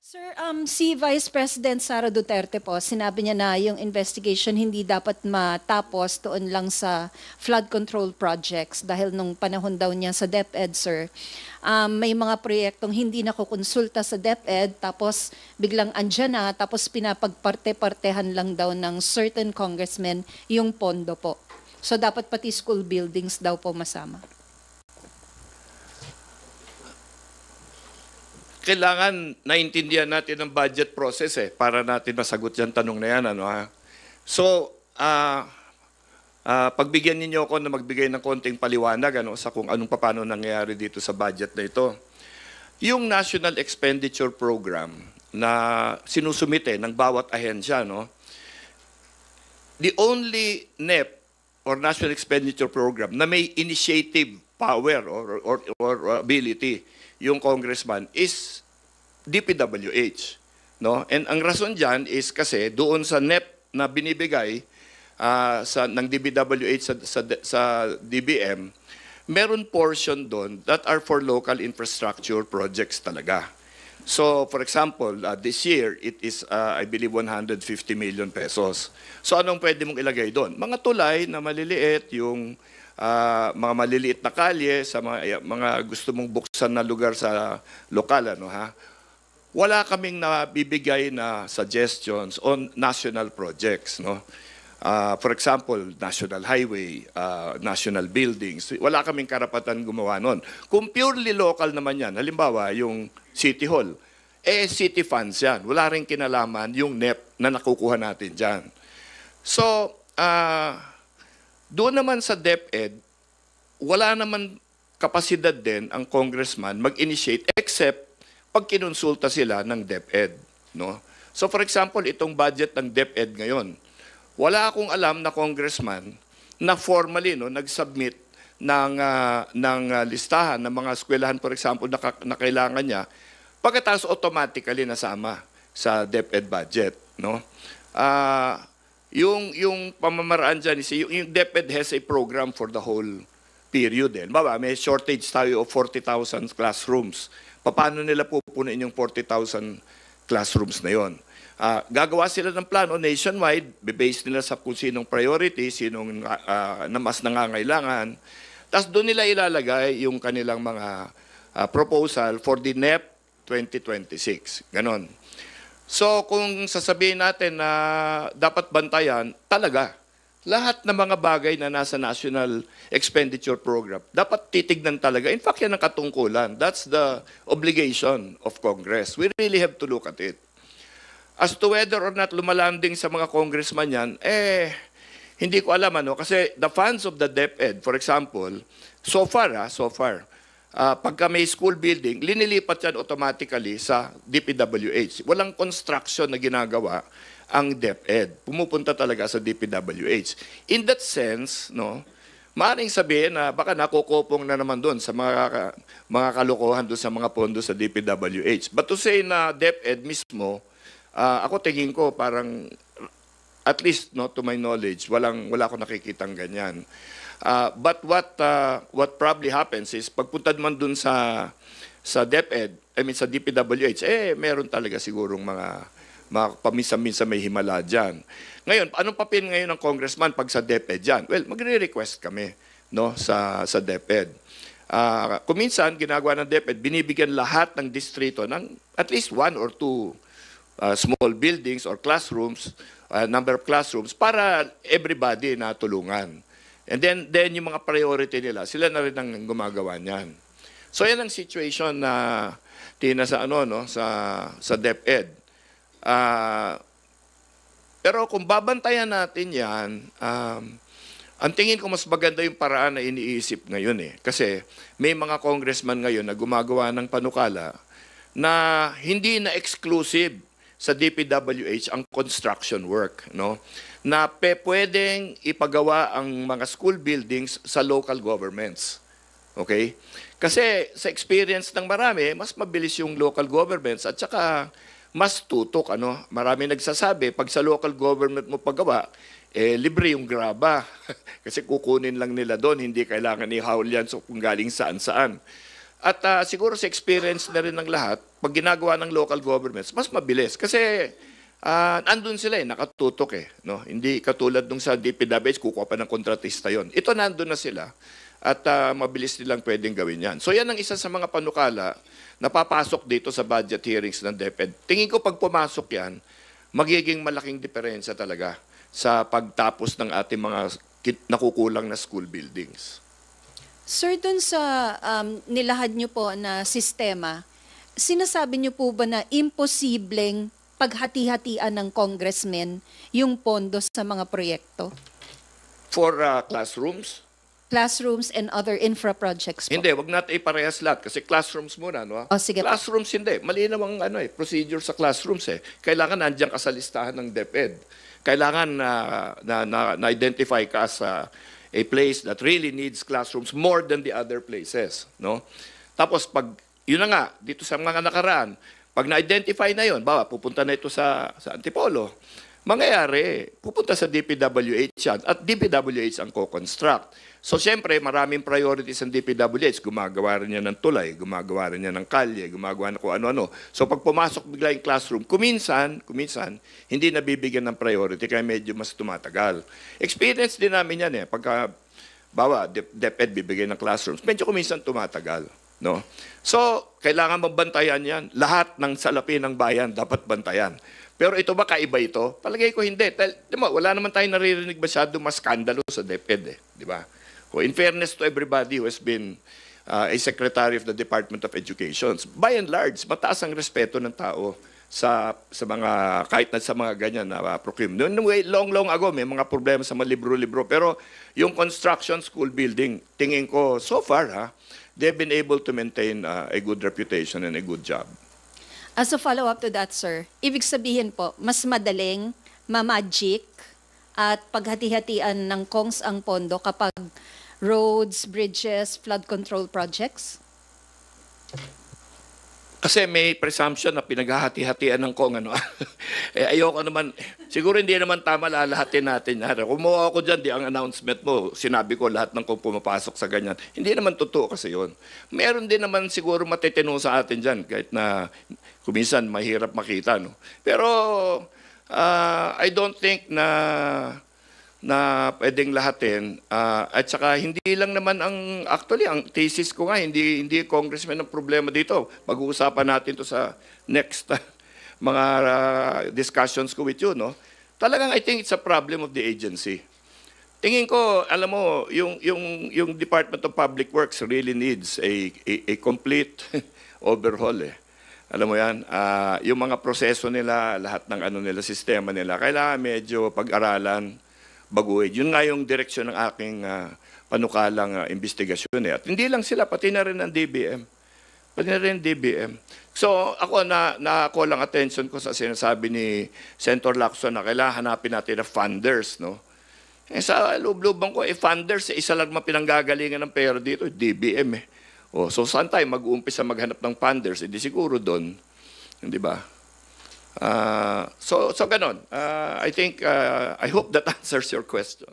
Sir, si Vice President Sara Duterte po, sinabi niya na yung investigation hindi dapat matapos doon lang sa flood control projects dahil nung panahon daw niya sa DepEd, sir, may mga proyektong hindi nakukonsulta sa DepEd tapos biglang andyan na tapos pinapagparte-partehan lang daw ng certain congressmen yung pondo po. So dapat pati school buildings daw po masama. Kailangan naintindihan natin ang budget process para natin masagot yung tanong na yan. Ano, ha? So, pagbigyan ninyo ako na magbigay ng konting paliwanag sa kung anong paano nangyayari dito sa budget na ito. Yung National Expenditure Program na sinusumite ng bawat ahensya, the only NEP or National Expenditure Program na may initiative power or ability yung congressman is DPWH, And ang rason diyan is kasi doon sa NEP na binibigay ng DPWH sa DBM, meron portion doon that are for local infrastructure projects talaga. So, for example, this year, it is, I believe, 150 million pesos. So, anong pwede mong ilagay doon? Mga tulay na maliliit, yung mga maliliit na kalye, sa mga gusto mong buksan na lugar sa lokal, wala kaming nabibigay na suggestions on national projects, For example, national highway, national buildings, wala kaming karapatan gumawa nun. Kung purely local naman yan, halimbawa yung City Hall, city funds yan. Wala rin kinalaman yung NEP na nakukuha natin dyan. So, doon naman sa DepEd, wala naman kapasidad din ang congressman mag-initiate except pag kinonsulta sila ng DepEd. So for example, itong budget ng DepEd ngayon, wala akong alam na congressman na formally nag-submit ng listahan ng mga eskwelahan, for example, na kailangan niya, pagkatapos automatically nasama sa DepEd budget. Yung pamamaraan dyan is yung DepEd has a program for the whole period. May shortage tayo of 40,000 classrooms. Paano nila pupunin yung 40,000 classrooms na yon? Gagawa sila ng plano nationwide, base nila sa kung sinong priority, sinong na mas nangangailangan. Tapos doon nila ilalagay yung kanilang mga proposal for the NEP 2026. Ganon. So kung sasabihin natin na dapat bantayan, talaga, lahat ng mga bagay na nasa National Expenditure Program, dapat titignan talaga. In fact, yan ang katungkulan. That's the obligation of Congress. We really have to look at it. As to whether or not lumalanding sa mga congressman yan, hindi ko alam kasi the funds of the DepEd, for example, so far, pagka may school building, linilipat yan automatically sa DPWH. Walang construction na ginagawa ang DepEd. Pumupunta talaga sa DPWH. In that sense, maaaring sabihin na baka nakukupong na naman doon sa mga kalokohan doon sa mga pondo sa DPWH. But to say na DepEd mismo, ako tingin ko parang, at least to my knowledge, wala akong nakikitang ganyan. But what probably happens is pagpunta man dun sa DepEd, sa DPWH, meron talaga sigurong mga paminsan-minsan may himala dyan. Ngayon, anong papel ngayon ng congressman pag sa DepEd dyan? Well, magre-request kami sa DepEd. Kung minsan, ginagawa ng DepEd, binibigyan lahat ng distrito ng at least 1 or 2 small buildings or classrooms, number of classrooms, para everybody na tulungan. And then yung mga priority nila, sila na rin ang gumagawa niyan. So yan ang situation na sa DepEd. Pero kung babantayan natin yan, ang tingin ko mas maganda yung paraan na iniisip ngayon Kasi may mga congressman ngayon na gumagawa ng panukala na hindi na exclusive sa DPWH ang construction work, na pwedeng ipagawa ang mga school buildings sa local governments. Okay? Kasi sa experience ng marami, mas mabilis yung local governments at saka mas tutok. Marami nagsasabi, pag sa local government mo pagawa, libre yung graba. Kasi kukunin lang nila doon, hindi kailangan i-haul yan kung galing saan-saan. At siguro sa experience na rin ng lahat, pag ginagawa ng local governments, mas mabilis. Kasi andun sila nakatutok no? Hindi katulad nung sa DPWH, kukuha pa ng kontratista yon. Ito nandun na sila at mabilis nilang pwedeng gawin yan. So yan ang isa sa mga panukala na papasok dito sa budget hearings ng DepEd. Tingin ko pag pumasok yan, magiging malaking diferensya talaga sa pagtapos ng ating mga nakukulang na school buildings. Sir, dun sa nilahad nyo po na sistema, sinasabi nyo po ba na imposibleng paghati-hatian ng congressmen yung pondo sa mga proyekto? For classrooms? Classrooms and other infra projects po. Hindi, wag natin iparehas lahat kasi classrooms muna, no? O, sige po. Classrooms hindi. Malinaw ang procedure sa classrooms Kailangan nandiyan ka sa listahan ng DepEd. Kailangan na-identify ka sa a place that really needs classrooms more than the other places, no? Tapos pag yun na nga dito sa mga nakaraan, pag na-identify na yun, pupunta na ito sa Antipolo. Mangyayari, pupunta sa DPWH yan at DPWH ang co-construct. So, siyempre, maraming priorities ang DPWH. Gumagawa rin niya ng tulay, gumagawa rin niya ng kalye, gumagawa na kung ano-ano. So, pag pumasok bigla yung classroom, kuminsan, hindi nabibigyan ng priority kaya medyo mas tumatagal. Experience din namin yan Pagka, DepEd bibigyan ng classrooms, medyo kuminsan tumatagal. No? So, kailangan mabantayan yan. Lahat ng salapi ng bayan dapat bantayan. Pero ito ba kaiba ito? Palagay ko hindi. Wala naman tayong naririnig masyado mas skandalo sa DepEd di ba? In fairness to everybody who has been a secretary of the Department of Education, by and large, mataas ang respeto ng tao sa mga, kahit na sa mga ganyan na procurement. Long ago, may mga problema sa mga libro-libro. Pero yung construction school building, tingin ko, so far, they've been able to maintain a good reputation and a good job. As a follow-up to that, sir, ibig sabihin po, mas madaling ma-magic at paghati-hatian ng KONGS ang pondo kapag roads, bridges, flood control projects? Kasi may presumption na pinaghahati-hatian ng KONG. Ayoko naman, siguro hindi naman tama lalahatin natin. Kumuha ako dyan, ang announcement mo, sinabi ko lahat ng kung pumapasok sa ganyan. Hindi naman totoo kasi yun. Meron din naman siguro matitino sa atin dyan, kahit na kuminsan mahirap makita. No? Pero I don't think na pwedeng lahatin. At saka hindi lang naman actually, ang thesis ko nga, hindi congressman ang problema dito. Pag-uusapan natin to sa next mga discussions ko with you, no? Talagang I think it's a problem of the agency. Tingin ko, alam mo, yung Department of Public Works really needs a complete overhaul Alam mo yan, yung mga proseso nila, lahat ng nila, sistema nila, kailangan medyo pag-aralan, baguhin. Yun nga yung direksyon ng aking panukalang investigasyon At hindi lang sila, pati na rin ang DBM. So ako nako lang attention ko sa sinasabi ni Senator Lacson na kailangan hanapin natin na funders, no? Sa loob-looban ko, funders, isa lang mapinanggagalingan ng pera dito, DBM so saan tayo mag-uumpisa maghanap ng funders? Di siguro doon, hindi ba? So ganon. I think, I hope that answers your question.